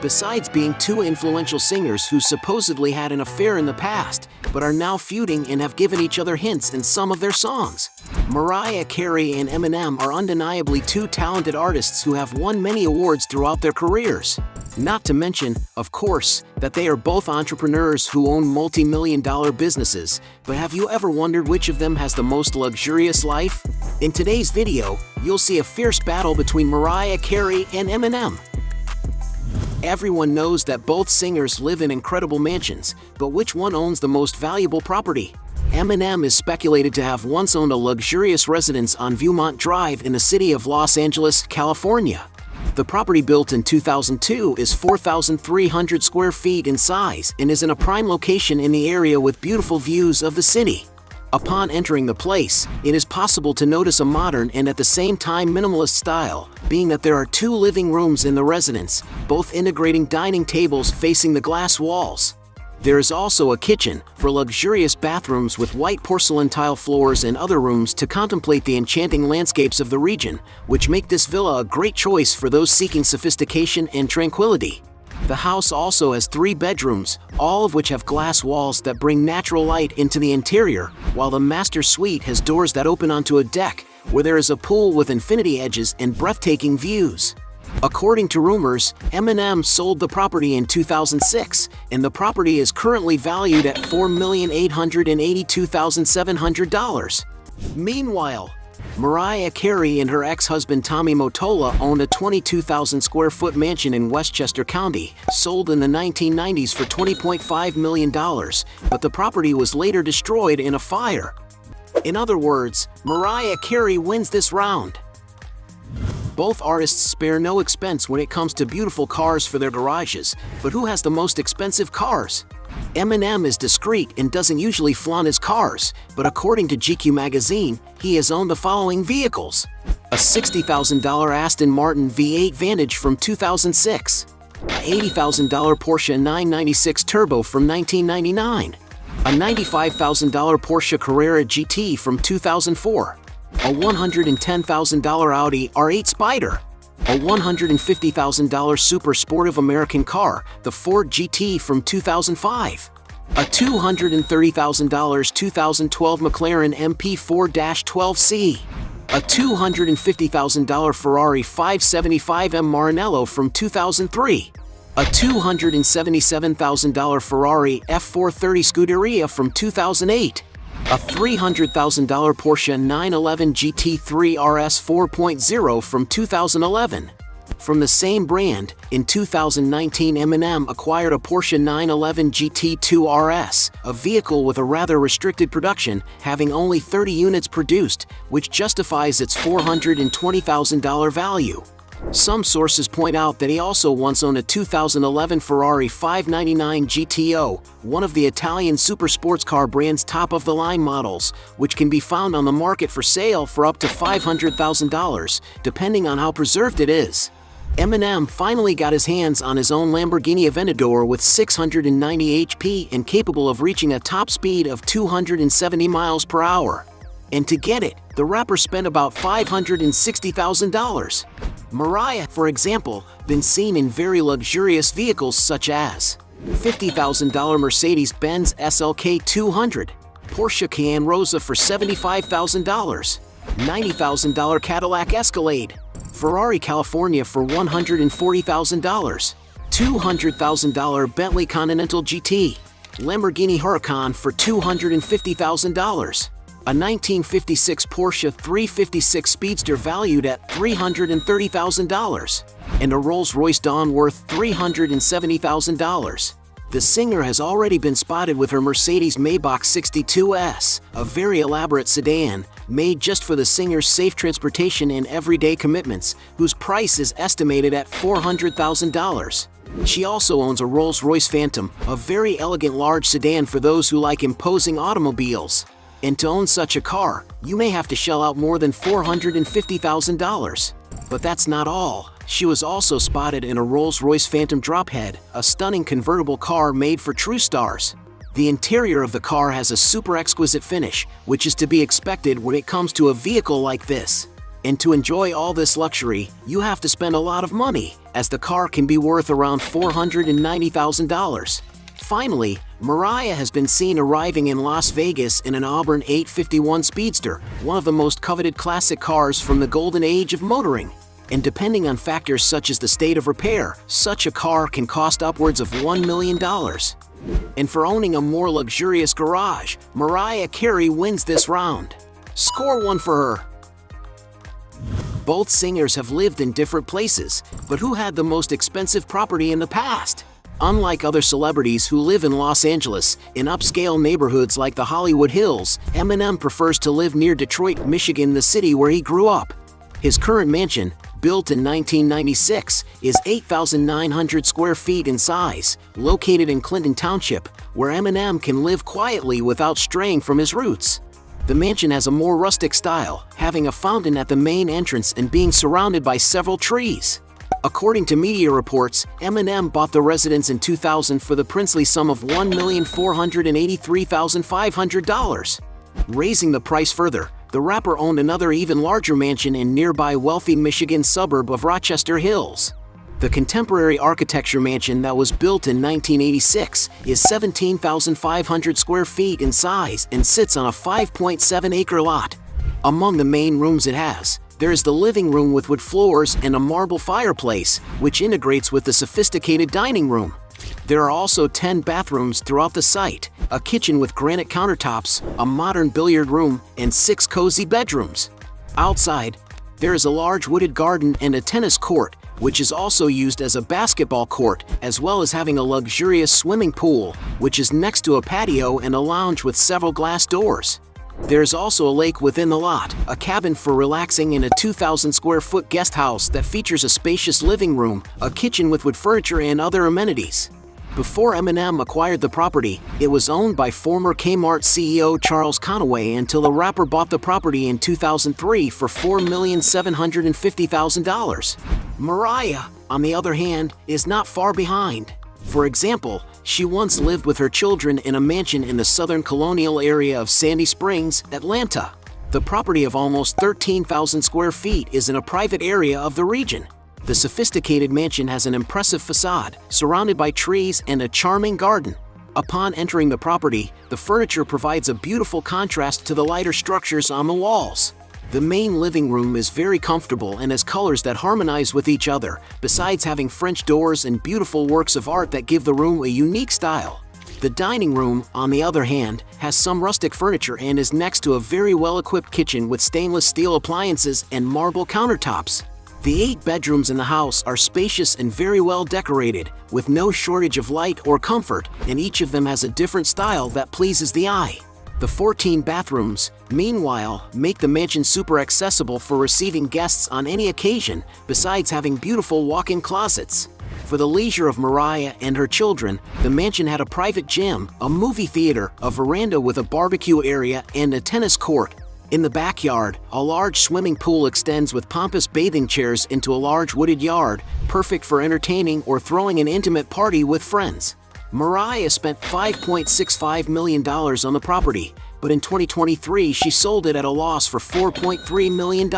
besides being two influential singers who supposedly had an affair in the past, but are now feuding and have given each other hints in some of their songs. Mariah Carey and Eminem are undeniably two talented artists who have won many awards throughout their careers. Not to mention, of course, that they are both entrepreneurs who own multi-million-dollar businesses, but have you ever wondered which of them has the most luxurious life? In today's video, you'll see a fierce battle between Mariah Carey and Eminem. Everyone knows that both singers live in incredible mansions, but which one owns the most valuable property? Eminem is speculated to have once owned a luxurious residence on Viewmont Drive in the city of Los Angeles, California. The property, built in 2002, is 4,300 square feet in size and is in a prime location in the area with beautiful views of the city. Upon entering the place, it is possible to notice a modern and at the same time minimalist style, being that there are two living rooms in the residence, both integrating dining tables facing the glass walls. There is also a kitchen for luxurious bathrooms with white porcelain tile floors and other rooms to contemplate the enchanting landscapes of the region, which make this villa a great choice for those seeking sophistication and tranquility. The house also has 3 bedrooms, all of which have glass walls that bring natural light into the interior, while the master suite has doors that open onto a deck, where there is a pool with infinity edges and breathtaking views. According to rumors, Eminem sold the property in 2006, and the property is currently valued at $4,882,700. Meanwhile, Mariah Carey and her ex-husband Tommy Mottola owned a 22,000 square foot mansion in Westchester County, sold in the 1990s for $20.5 million, but the property was later destroyed in a fire. In other words, Mariah Carey wins this round. Both artists spare no expense when it comes to beautiful cars for their garages, but who has the most expensive cars? Eminem is discreet and doesn't usually flaunt his cars, but according to GQ magazine, he has owned the following vehicles: a $60,000 Aston Martin V8 Vantage from 2006, a $80,000 Porsche 996 Turbo from 1999, a $95,000 Porsche Carrera GT from 2004, a $110,000 Audi R8 Spider, a $150,000 super sportive American car, the Ford GT from 2005, a $230,000 2012 McLaren MP4-12C, a $250,000 Ferrari 575M Maranello from 2003, a $277,000 Ferrari F430 Scuderia from 2008, a $300,000 Porsche 911 GT3 RS 4.0 from 2011. From the same brand, in 2019 Eminem acquired a Porsche 911 GT2 RS, a vehicle with a rather restricted production, having only 30 units produced, which justifies its $420,000 value. Some sources point out that he also once owned a 2011 Ferrari 599 GTO, one of the Italian super sports car brand's top-of-the-line models, which can be found on the market for sale for up to $500,000, depending on how preserved it is. Eminem finally got his hands on his own Lamborghini Aventador with 690 HP and capable of reaching a top speed of 270 miles per hour. And to get it, the rapper spent about $560,000. Mariah, for example, been seen in very luxurious vehicles such as $50,000 Mercedes-Benz SLK 200, Porsche Cayenne Rosa for $75,000, $90,000 Cadillac Escalade, Ferrari California for $140,000, $200,000 Bentley Continental GT, Lamborghini Huracan for $250,000, a 1956 Porsche 356 Speedster valued at $330,000, and a Rolls-Royce Dawn worth $370,000. The singer has already been spotted with her Mercedes Maybach 62S, a very elaborate sedan, made just for the singer's safe transportation and everyday commitments, whose price is estimated at $400,000. She also owns a Rolls-Royce Phantom, a very elegant large sedan for those who like imposing automobiles. And to own such a car, you may have to shell out more than $450,000. But that's not all. She was also spotted in a Rolls-Royce Phantom Drophead, a stunning convertible car made for true stars. The interior of the car has a super exquisite finish, which is to be expected when it comes to a vehicle like this. And to enjoy all this luxury, you have to spend a lot of money, as the car can be worth around $490,000. Finally, Mariah has been seen arriving in Las Vegas in an Auburn 851 Speedster, one of the most coveted classic cars from the golden age of motoring. And depending on factors such as the state of repair, such a car can cost upwards of $1 million. And for owning a more luxurious garage, Mariah Carey wins this round. Score 1 for her. Both singers have lived in different places, but who had the most expensive property in the past? Unlike other celebrities who live in Los Angeles, in upscale neighborhoods like the Hollywood Hills, Eminem prefers to live near Detroit, Michigan, the city where he grew up. His current mansion, built in 1996, is 8,900 square feet in size, located in Clinton Township, where Eminem can live quietly without straying from his roots. The mansion has a more rustic style, having a fountain at the main entrance and being surrounded by several trees. According to media reports, Eminem bought the residence in 2000 for the princely sum of $1,483,500. Raising the price further, the rapper owned another even larger mansion in nearby wealthy Michigan suburb of Rochester Hills. The contemporary architecture mansion that was built in 1986 is 17,500 square feet in size and sits on a 5.7-acre lot. Among the main rooms it has, there is the living room with wood floors and a marble fireplace, which integrates with the sophisticated dining room. There are also 10 bathrooms throughout the site, a kitchen with granite countertops, a modern billiard room, and 6 cozy bedrooms. Outside, there is a large wooded garden and a tennis court, which is also used as a basketball court, as well as having a luxurious swimming pool, which is next to a patio and a lounge with several glass doors. There is also a lake within the lot, a cabin for relaxing, and a 2,000 square foot guest house that features a spacious living room, a kitchen with wood furniture, and other amenities. Before Eminem acquired the property, it was owned by former Kmart CEO Charles Conaway until the rapper bought the property in 2003 for $4,750,000. Mariah, on the other hand, is not far behind. For example, she once lived with her children in a mansion in the southern colonial area of Sandy Springs, Atlanta. The property of almost 13,000 square feet is in a private area of the region. The sophisticated mansion has an impressive facade, surrounded by trees and a charming garden. Upon entering the property, the furniture provides a beautiful contrast to the lighter structures on the walls. The main living room is very comfortable and has colors that harmonize with each other, besides having French doors and beautiful works of art that give the room a unique style. The dining room, on the other hand, has some rustic furniture and is next to a very well-equipped kitchen with stainless steel appliances and marble countertops. The 8 bedrooms in the house are spacious and very well decorated, with no shortage of light or comfort, and each of them has a different style that pleases the eye. The 14 bathrooms, meanwhile, make the mansion super accessible for receiving guests on any occasion, besides having beautiful walk-in closets. For the leisure of Mariah and her children, the mansion had a private gym, a movie theater, a veranda with a barbecue area, and a tennis court. In the backyard, a large swimming pool extends with pompous bathing chairs into a large wooded yard, perfect for entertaining or throwing an intimate party with friends. Mariah spent $5.65 million on the property, but in 2023 she sold it at a loss for $4.3 million.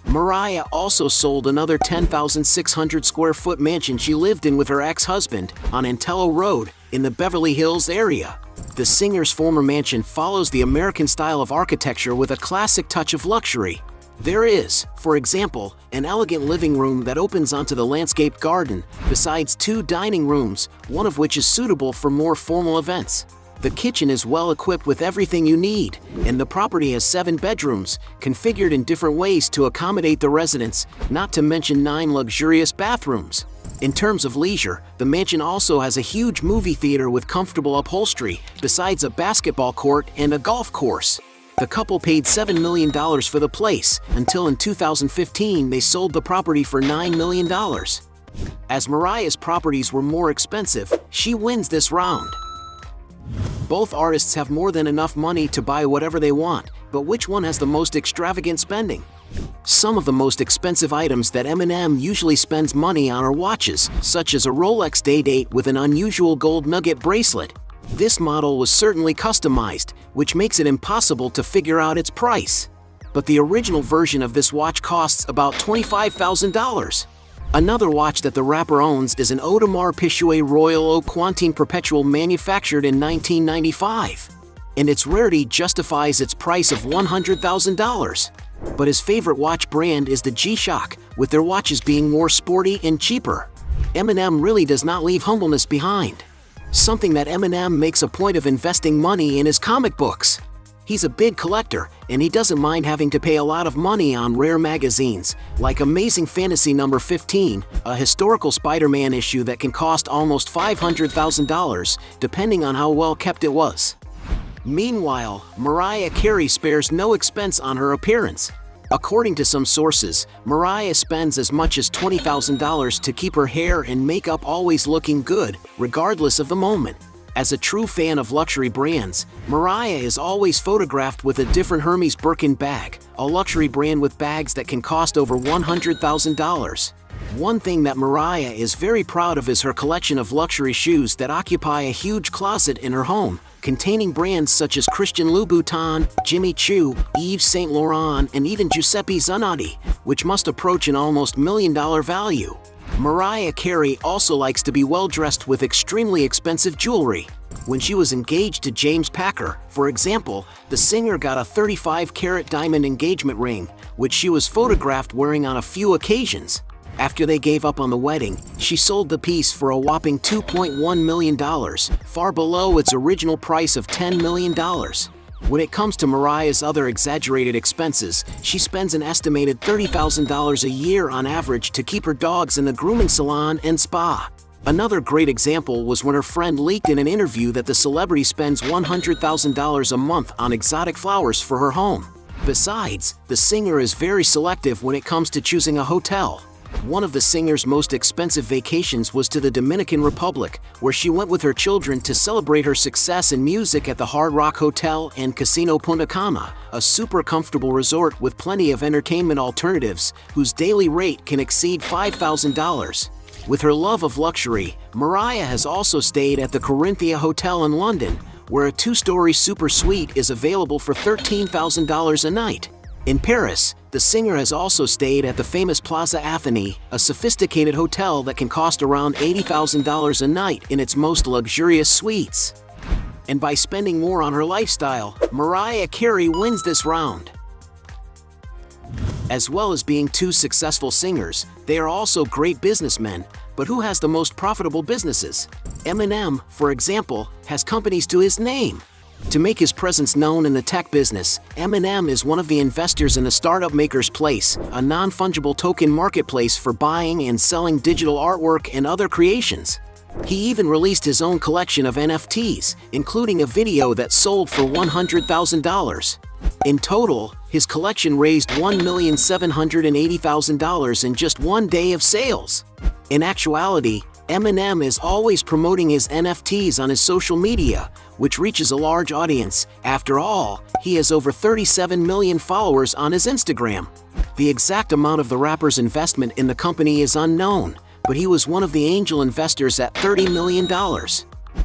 Mariah also sold another 10,600 square foot mansion she lived in with her ex-husband on Antello Road in the Beverly Hills area. The singer's former mansion follows the American style of architecture with a classic touch of luxury. There is, for example, an elegant living room that opens onto the landscaped garden, besides 2 dining rooms, one of which is suitable for more formal events. The kitchen is well equipped with everything you need, and the property has 7 bedrooms, configured in different ways to accommodate the residents, not to mention 9 luxurious bathrooms. In terms of leisure, the mansion also has a huge movie theater with comfortable upholstery, besides a basketball court and a golf course. The couple paid $7 million for the place, until in 2015 they sold the property for $9 million. As Mariah's properties were more expensive, she wins this round. Both artists have more than enough money to buy whatever they want, but which one has the most extravagant spending? Some of the most expensive items that Eminem usually spends money on are watches, such as a Rolex Day-Date with an unusual gold nugget bracelet. This model was certainly customized, which makes it impossible to figure out its price. but the original version of this watch costs about $25,000. Another watch that the rapper owns is an Audemars Piguet Royal Oak Quantine Perpetual manufactured in 1995. And its rarity justifies its price of $100,000. But his favorite watch brand is the G-Shock, with their watches being more sporty and cheaper. Eminem really does not leave humbleness behind. Something that Eminem makes a point of investing money in his comic books. He's a big collector, and he doesn't mind having to pay a lot of money on rare magazines, like Amazing Fantasy number 15, a historical Spider-Man issue that can cost almost $500,000, depending on how well kept it was. Meanwhile, Mariah Carey spares no expense on her appearance. According to some sources, Mariah spends as much as $20,000 to keep her hair and makeup always looking good, regardless of the moment. As a true fan of luxury brands, Mariah is always photographed with a different Hermes Birkin bag, a luxury brand with bags that can cost over $100,000. One thing that Mariah is very proud of is her collection of luxury shoes that occupy a huge closet in her home, containing brands such as Christian Louboutin, Jimmy Choo, Yves Saint Laurent, and even Giuseppe Zanotti, which must approach an almost $1 million value. Mariah Carey also likes to be well-dressed with extremely expensive jewelry. When she was engaged to James Packer, for example, the singer got a 35-carat diamond engagement ring, which she was photographed wearing on a few occasions. After they gave up on the wedding, she sold the piece for a whopping $2.1 million, far below its original price of $10 million. When it comes to Mariah's other exaggerated expenses, she spends an estimated $30,000 a year on average to keep her dogs in the grooming salon and spa. Another great example was when her friend leaked in an interview that the celebrity spends $100,000 a month on exotic flowers for her home. Besides, the singer is very selective when it comes to choosing a hotel. One of the singer's most expensive vacations was to the Dominican Republic, where she went with her children to celebrate her success in music at the Hard Rock Hotel and Casino Punta Cana, a super comfortable resort with plenty of entertainment alternatives, whose daily rate can exceed $5,000. With her love of luxury, Mariah has also stayed at the Corinthia Hotel in London, where a 2-story super suite is available for $13,000 a night. In Paris, the singer has also stayed at the famous Plaza Athénée, a sophisticated hotel that can cost around $80,000 a night in its most luxurious suites. And by spending more on her lifestyle, Mariah Carey wins this round. As well as being two successful singers, they are also great businessmen, but who has the most profitable businesses? Eminem, for example, has companies to his name. To make his presence known in the tech business, Eminem is one of the investors in the startup Maker's Place, a non-fungible token marketplace for buying and selling digital artwork and other creations. He even released his own collection of NFTs, including a video that sold for $100,000. In total, his collection raised $1,780,000 in just one day of sales. In actuality, Eminem is always promoting his NFTs on his social media, which reaches a large audience. After all, he has over 37 million followers on his Instagram. The exact amount of the rapper's investment in the company is unknown, but he was one of the angel investors at $30 million.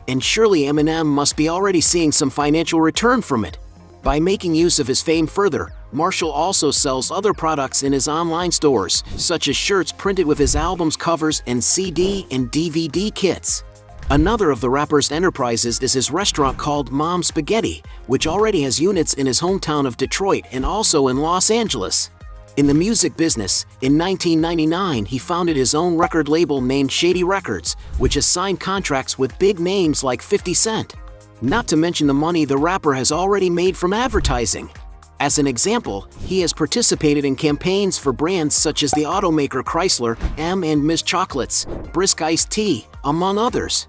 And surely Eminem must be already seeing some financial return from it. By making use of his fame further, Marshall also sells other products in his online stores, such as shirts printed with his album's covers and CD and DVD kits. Another of the rapper's enterprises is his restaurant called Mom Spaghetti, which already has units in his hometown of Detroit and also in Los Angeles. In the music business, in 1999 he founded his own record label named Shady Records, which has signed contracts with big names like 50 Cent. Not to mention the money the rapper has already made from advertising. As an example, he has participated in campaigns for brands such as the automaker Chrysler, M and Ms. Chocolates, Brisk Iced Tea, among others.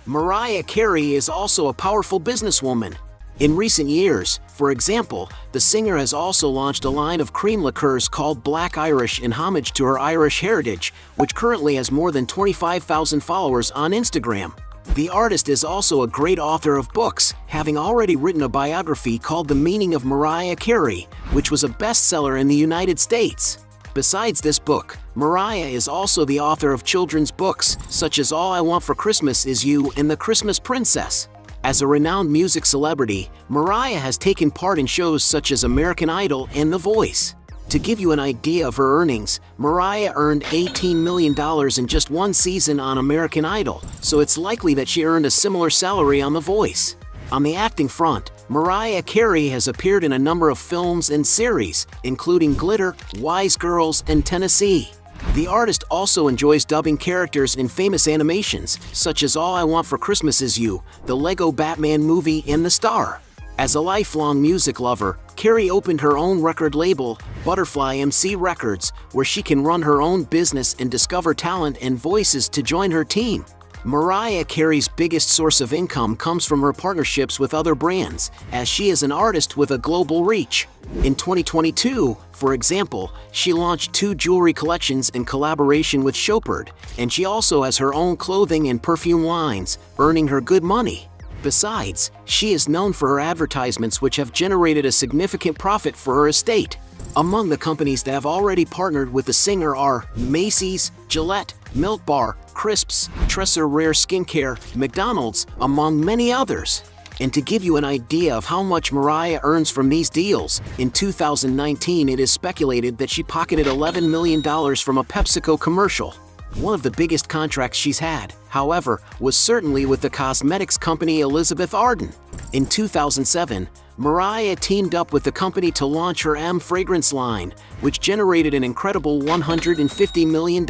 Mariah Carey is also a powerful businesswoman. In recent years, for example, the singer has also launched a line of cream liqueurs called Black Irish in homage to her Irish heritage, which currently has more than 25,000 followers on Instagram. The artist is also a great author of books, having already written a biography called The Meaning of Mariah Carey, which was a bestseller in the United States. Besides this book, Mariah is also the author of children's books, such as All I Want for Christmas Is You and The Christmas Princess. As a renowned music celebrity, Mariah has taken part in shows such as American Idol and The Voice. To give you an idea of her earnings, Mariah earned $18 million in just one season on American Idol, so it's likely that she earned a similar salary on The Voice. On the acting front, Mariah Carey has appeared in a number of films and series, including Glitter, Wise Girls, and Tennessee. The artist also enjoys dubbing characters in famous animations, such as All I Want for Christmas Is You, the Lego Batman movie, and The Star. As a lifelong music lover, Carey opened her own record label, Butterfly MC Records, where she can run her own business and discover talent and voices to join her team. Mariah Carey's biggest source of income comes from her partnerships with other brands, as she is an artist with a global reach. In 2022, for example, she launched 2 jewelry collections in collaboration with Chopard, and she also has her own clothing and perfume lines, earning her good money. Besides, she is known for her advertisements, which have generated a significant profit for her estate. Among the companies that have already partnered with the singer are Macy's, Gillette, Milk Bar, Crisps, Tresor Rare Skincare, McDonald's, among many others. And to give you an idea of how much Mariah earns from these deals, in 2019 it is speculated that she pocketed $11 million from a PepsiCo commercial. One of the biggest contracts she's had, however, was certainly with the cosmetics company Elizabeth Arden. In 2007, Mariah teamed up with the company to launch her M fragrance line, which generated an incredible $150 million.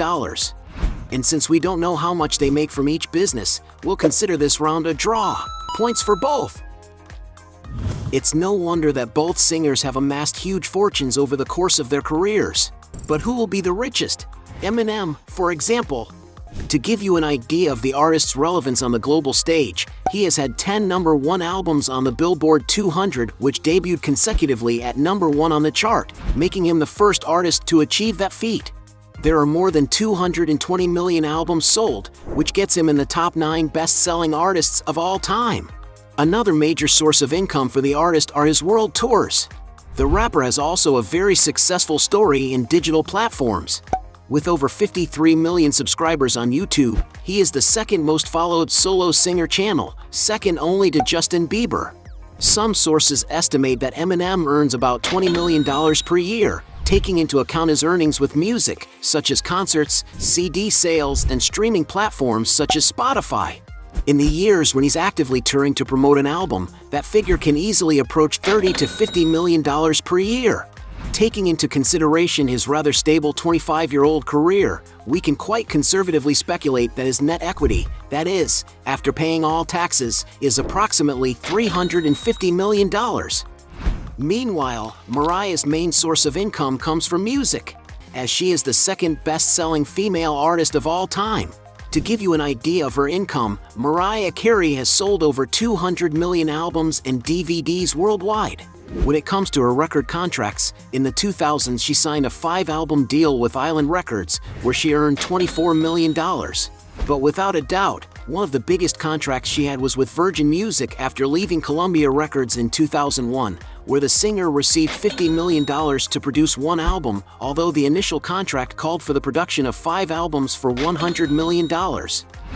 And since we don't know how much they make from each business, we'll consider this round a draw. Points for both. It's no wonder that both singers have amassed huge fortunes over the course of their careers. But who will be the richest? Eminem, for example. To give you an idea of the artist's relevance on the global stage, he has had 10 #1 albums on the Billboard 200, which debuted consecutively at #1 on the chart, making him the first artist to achieve that feat. There are more than 220 million albums sold, which gets him in the top 9 best-selling artists of all time. Another major source of income for the artist are his world tours. The rapper has also a very successful story in digital platforms. With over 53 million subscribers on YouTube, he is the second most followed solo singer channel, second only to Justin Bieber. Some sources estimate that Eminem earns about $20 million per year, taking into account his earnings with music, such as concerts, CD sales, and streaming platforms such as Spotify. In the years when he's actively touring to promote an album, that figure can easily approach $30 to $50 million per year. Taking into consideration his rather stable 25-year-old career, we can quite conservatively speculate that his net equity, that is, after paying all taxes, is approximately $350 million. Meanwhile, Mariah's main source of income comes from music, as she is the second best-selling female artist of all time. To give you an idea of her income, Mariah Carey has sold over 200 million albums and DVDs worldwide. When it comes to her record contracts, in the 2000s she signed a 5-album deal with Island Records, where she earned $24 million. But without a doubt, one of the biggest contracts she had was with Virgin Music after leaving Columbia Records in 2001, where the singer received $50 million to produce one album, although the initial contract called for the production of 5 albums for $100 million.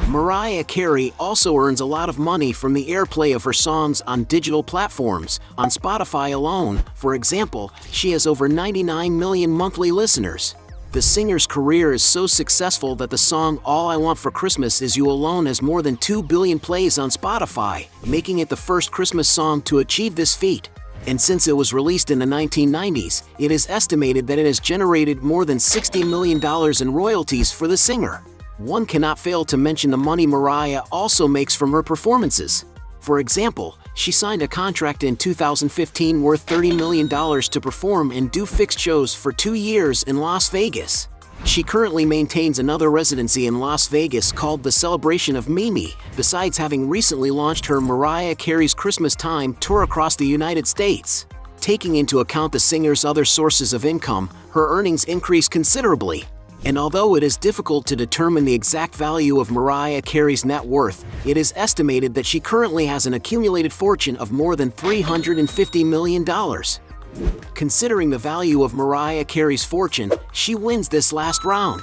Mariah Carey also earns a lot of money from the airplay of her songs on digital platforms. On Spotify alone, for example, she has over 99 million monthly listeners. The singer's career is so successful that the song All I Want for Christmas Is You alone has more than 2 billion plays on Spotify, making it the first Christmas song to achieve this feat. And since it was released in the 1990s, it is estimated that it has generated more than $60 million in royalties for the singer. One cannot fail to mention the money Mariah also makes from her performances. For example, she signed a contract in 2015 worth $30 million to perform and do fixed shows for 2 years in Las Vegas. She currently maintains another residency in Las Vegas called the Celebration of Mimi, besides having recently launched her Mariah Carey's Christmas Time tour across the United States. Taking into account the singer's other sources of income, her earnings increase considerably. And although it is difficult to determine the exact value of Mariah Carey's net worth, it is estimated that she currently has an accumulated fortune of more than $350 million. Considering the value of Mariah Carey's fortune, she wins this last round.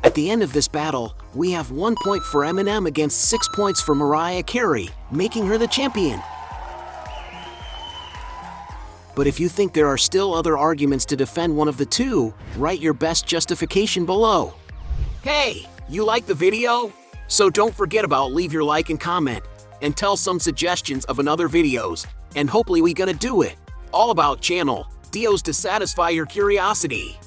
At the end of this battle, We have 1 point for Eminem against 6 points for Mariah Carey, making her the champion. But if you think there are still other arguments to defend one of the two, write your best justification below. Hey, you like the video? So don't forget about leave your like and comment, and tell some suggestions of another videos, and hopefully we gonna do it. All about channel, Dios to satisfy your curiosity.